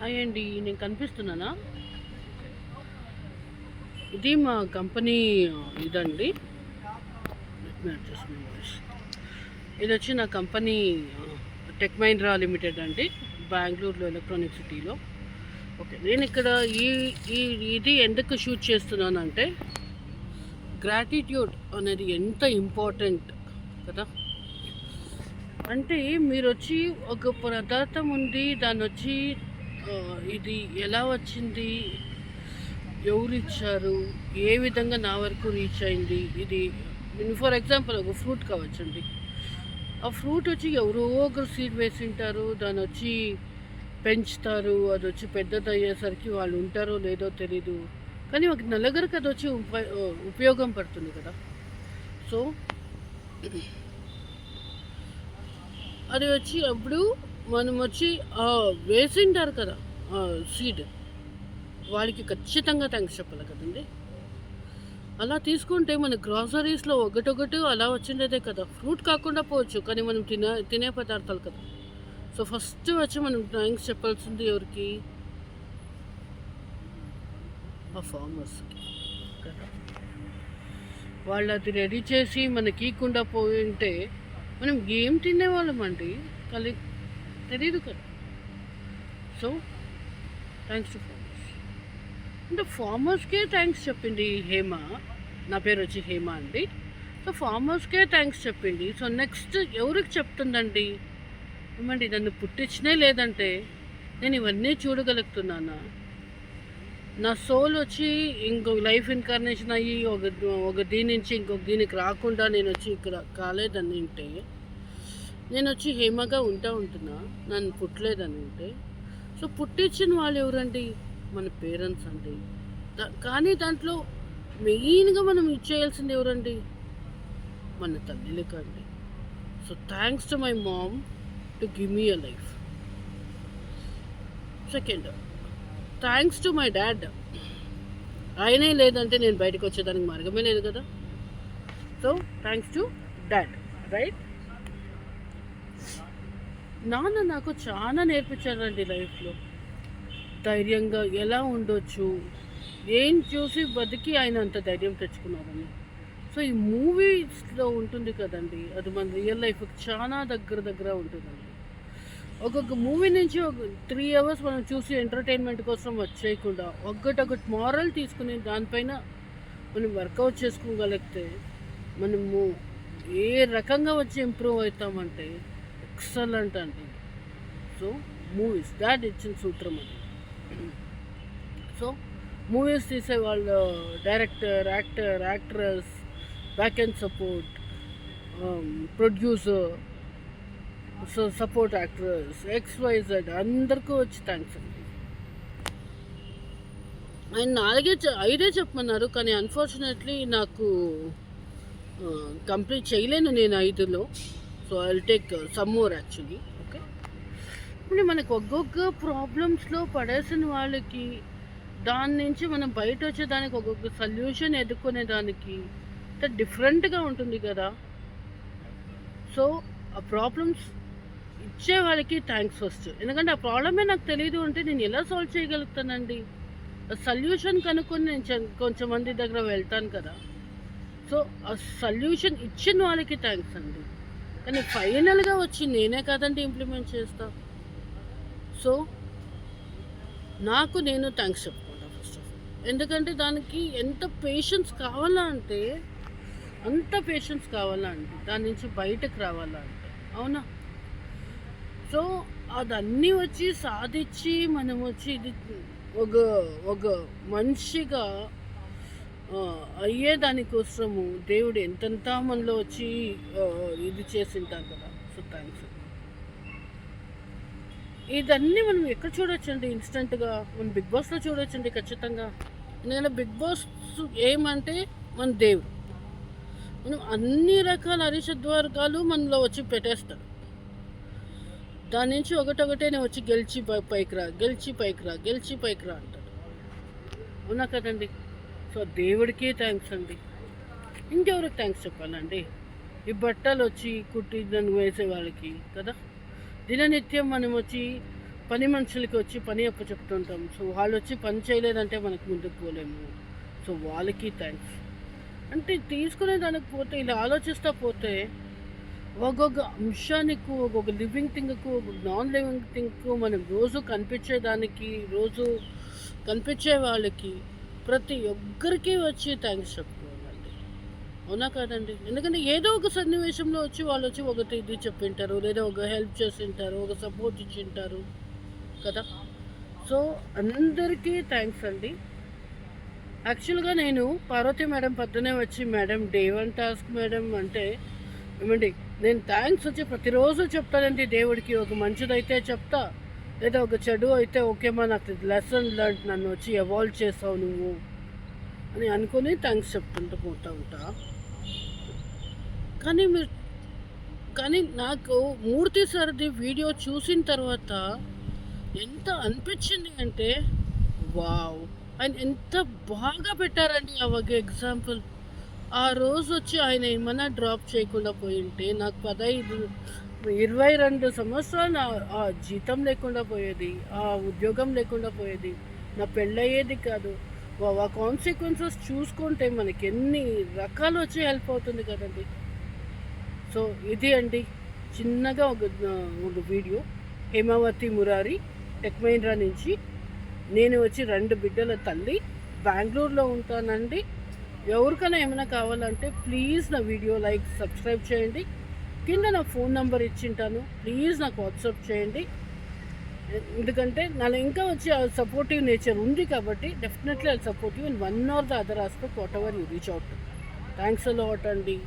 అయ్యండి నేను కనిపిస్తున్నానా? ఇది మా కంపెనీ ఇదండి. ఇది వచ్చి నా కంపెనీ టెక్ మహీంద్రా లిమిటెడ్ అండి, బెంగళూరులో ఎలక్ట్రానిక్ సిటీలో. ఓకే, నేను ఇక్కడ ఈ ఈ ఇది ఎందుకు షూట్ చేస్తున్నానంటే, గ్రాటిట్యూడ్ అనేది ఎంత ఇంపార్టెంట్ కదా. అంటే మీరు వచ్చి ఒక పదార్థం ఉంది, దాన్ని వచ్చి ఇది ఎలా వచ్చింది, ఎవరు ఇచ్చారు, ఏ విధంగా నా వరకు రీచ్ అయింది. ఇది ఫర్ ఎగ్జాంపుల్ ఒక ఫ్రూట్ కావచ్చండి. ఆ ఫ్రూట్ వచ్చి ఎవరో ఒకరు సీడ్ వేసి ఉంటారు, దాన్ని వచ్చి పెంచుతారు, అది వచ్చి పెద్దది అయ్యేసరికి వాళ్ళు ఉంటారో లేదో తెలీదు, కానీ ఒక నలుగురికి అది వచ్చి ఉపయోగం పడుతుంది కదా. సో అది వచ్చి అప్పుడు మనం వచ్చి వేసింటారు కదా సీడ్, వాళ్ళకి ఖచ్చితంగా థ్యాంక్స్ చెప్పాలి కదండి. అలా తీసుకుంటే మన గ్రాసరీస్లో ఒకటొకటి అలా వచ్చిండేదే కదా. ఫ్రూట్ కాకుండా పోవచ్చు, కానీ మనం తినే పదార్థాలు కదా. సో ఫస్ట్ వచ్చి మనం థ్యాంక్స్ చెప్పాల్సింది ఎవరికి? ఆ ఫార్మర్స్కి కదా. వాళ్ళు అది రెడీ చేసి మనకి ఇవ్వకుండా పోయి ఉంటే మనం ఏం తినేవాళ్ళం అండి, తెలీదు కదా. So thanks to farmers. అంటే ఫార్మర్స్కే థ్యాంక్స్ చెప్పింది హేమ. నా పేరు వచ్చి హేమ అండి. సో ఫార్మర్స్కే థ్యాంక్స్ చెప్పింది. సో నెక్స్ట్ ఎవరికి చెప్తుందండి? ఏమండి, నన్ను పుట్టించినే లేదంటే నేను ఇవన్నీ చూడగలుగుతున్నానా? నా సోల్ వచ్చి ఇంకొక లైఫ్ ఇన్కార్నేషన్ అయ్యి ఒక దీని నుంచి ఇంకొక దీనికి రాకుండా నేను వచ్చి ఇక్కడ కాలేదని ఉంటే, నేను వచ్చి హేమగా ఉంటున్నా, నన్ను పుట్టలేదని ఉంటే, సో పుట్టించిన వాళ్ళు ఎవరండి? మన పేరెంట్స్ అండి. కానీ దాంట్లో మెయిన్గా మనం ఇచ్చేయాల్సింది ఎవరండి? మన తల్లిలకి అండి. So thanks to my mom to give me a life. Second, thanks to my dad. ఆయనే లేదంటే నేను బయటకు వచ్చేదానికి మార్గమే లేదు కదా. So thanks to dad, right? నాన్న నాకు చాలా నేర్పించారండి లైఫ్లో. ధైర్యంగా ఎలా ఉండొచ్చు, ఏం చూసి బతికి ఆయన అంత ధైర్యం తెచ్చుకున్నారని. సో ఈ మూవీస్లో ఉంటుంది కదండి, అది మన రియల్ లైఫ్కి చాలా దగ్గర ఉంటుందండి. ఒక్కొక్క మూవీ నుంచి ఒక 3 hours మనం చూసి ఎంటర్టైన్మెంట్ కోసం వచ్చేయకుండా ఒకటి మారల్ తీసుకుని దానిపైన మనం వర్కౌట్ చేసుకోగలిగితే మనము ఏ రకంగా వచ్చి ఇంప్రూవ్ అవుతామంటే ఎక్సలెంట్ అండి. సో మూవీస్ దాట్ ఇచ్చిన సూత్రం అది. సో మూవీస్ తీసే వాళ్ళు director, actress, back and support, producer, so support actress, XYZ అందరికీ వచ్చి థ్యాంక్స్ అండి. ఆయన 5 చెప్పమన్నారు, కానీ అన్ఫార్చునేట్లీ నాకు కంప్లీట్ చేయలేను నేను 5లో. So I will take some more actually. Okay, ఇప్పుడు మనకు ఒక్కొక్క ప్రాబ్లమ్స్లో పడేసిన వాళ్ళకి దాని నుంచి మనం బయట వచ్చేదానికి ఒక్కొక్క సొల్యూషన్ ఎదుర్కొనే దానికి డిఫరెంట్గా ఉంటుంది కదా. సో ఆ ప్రాబ్లమ్స్ ఇచ్చే వాళ్ళకి థ్యాంక్స్ ఫస్ట్, ఎందుకంటే ఆ ప్రాబ్లమే నాకు తెలియదు అంటే నేను ఎలా సాల్వ్ చేయగలుగుతానండి? సొల్యూషన్ కనుక్కొని నేను కొంచెం మంది దగ్గర వెళ్తాను కదా. సో ఆ సొల్యూషన్ ఇచ్చిన వాళ్ళకి థ్యాంక్స్ అండి, కానీ ఫైనల్గా వచ్చి నేనే కదండి ఇంప్లిమెంట్ చేస్తా. సో నాకు నేను థ్యాంక్స్ చెప్పుకుంటా ఫస్ట్ ఆఫ్ ఆల్. ఎందుకంటే దానికి ఎంత పేషెన్స్ కావాలా అంటే అంత పేషెన్స్ కావాలా అంటే దాని నుంచి బయటకు రావాలా అంటే, అవునా? సో అదన్నీ వచ్చి సాధించి మనం వచ్చి ఇది ఒక మనిషిగా అయ్యే దానికోసము దేవుడు ఎంతెంత మనలో వచ్చి ఇది చేసింటారు కదా. So thanks. ఇదన్నీ మనం ఎక్కడ చూడొచ్చండి? ఇన్స్టెంట్గా మనం బిగ్ బాస్లో చూడొచ్చండి ఖచ్చితంగా. ఎందుకంటే బిగ్ బాస్ ఏమంటే మన దేవుడు. మనం అన్ని రకాల అరిషద్వర్గాలు మనలో వచ్చి పెట్టేస్తాడు. దాని నుంచి ఒకటొకటేనే వచ్చి గెలిచి పైకి రా అంటాడు, అవునా కదండి? సో దేవుడికి థ్యాంక్స్ అండి. ఇంకెవరికి థ్యాంక్స్ చెప్పాలండి? ఈ బట్టలు వచ్చి కుట్టి దాన్ని వేసే వాళ్ళకి కదా. దిననిత్యం మనం వచ్చి పని మనుషులకి వచ్చి పని చెప్తుంటాం. సో వాళ్ళు వచ్చి పని చేయలేదంటే మనకు ముందుకు పోలేము. సో వాళ్ళకి థ్యాంక్స్. అంటే తీసుకునే దానికి పోతే ఇలా ఆలోచిస్తా పోతే ఒక్కొక్క అంశానికి, ఒక్కొక్క లివింగ్ థింగ్కు, ఒక నాన్ లివింగ్ థింగ్కు మనం రోజు కనిపించేదానికి, రోజు కనిపించే వాళ్ళకి ప్రతి ఒక్కరికి వచ్చి థ్యాంక్స్ చెప్పుకోవాలండి. అవునా కాదండి? ఎందుకంటే ఏదో ఒక సన్నివేశంలో వచ్చి వాళ్ళు వచ్చి ఒకటి ఇది చెప్పింటారు, లేదా ఒక హెల్ప్ చేసింటారు, ఒక సపోర్ట్ ఇచ్చింటారు కదా. సో అందరికీ థ్యాంక్స్ అండి. యాక్చువల్గా నేను పార్వతి మేడం పొద్దునే వచ్చి, మేడం డే 1 టాస్క్ మేడం అంటే, ఏమండి నేను థ్యాంక్స్ వచ్చి ప్రతిరోజు చెప్తానండి దేవుడికి. ఒక మంచిదైతే చెప్తా, లేదా ఒక చెడు అయితే ఓకేమా నాకు లెసన్ లర్న్, నన్ను వచ్చి ఎవాల్వ్ చేసావు నువ్వు అని అనుకుని థ్యాంక్స్ చెప్తుంటూ పోతూ ఉంటా. కానీ నాకు మూర్తి సార్ది వీడియో చూసిన తర్వాత ఎంత అనిపించింది అంటే, వావ్, ఆయన ఎంత బాగా పెట్టారండి ఆ ఒక ఎగ్జాంపుల్. ఆ రోజు వచ్చి ఆయన ఏమన్నా డ్రాప్ చేయకుండా పోయింటే నాకు 22 సంవత్సరాలు ఆ జీతం లేకుండా పోయేది, ఆ ఉద్యోగం లేకుండా పోయేది, నా పెళ్ళయ్యేది కాదు. ఆ కాన్సిక్వెన్సెస్ చూసుకుంటే మనకి ఎన్ని రకాలు వచ్చి హెల్ప్ అవుతుంది కదండి. సో ఇది అండి చిన్నగా ఒక వీడియో. హేమావతి మురారి, టెక్ మహీంద్రా నుంచి. నేను వచ్చి 2 బిడ్డల తల్లి, బెంగళూరులో ఉంటానండి. ఎవరికైనా ఏమైనా కావాలంటే ప్లీజ్ నా వీడియో లైక్, సబ్స్క్రైబ్ చేయండి. కింద నా ఫోన్ నెంబర్ ఇచ్చింటాను, ప్లీజ్ నాకు వాట్సాప్ చేయండి. ఎందుకంటే నాలో ఇంకా వచ్చి ఆ సపోర్టివ్ నేచర్ ఉంది కాబట్టి definitely I support you in one or the other aspect, what ever you reach out. Thanks a lot అండి.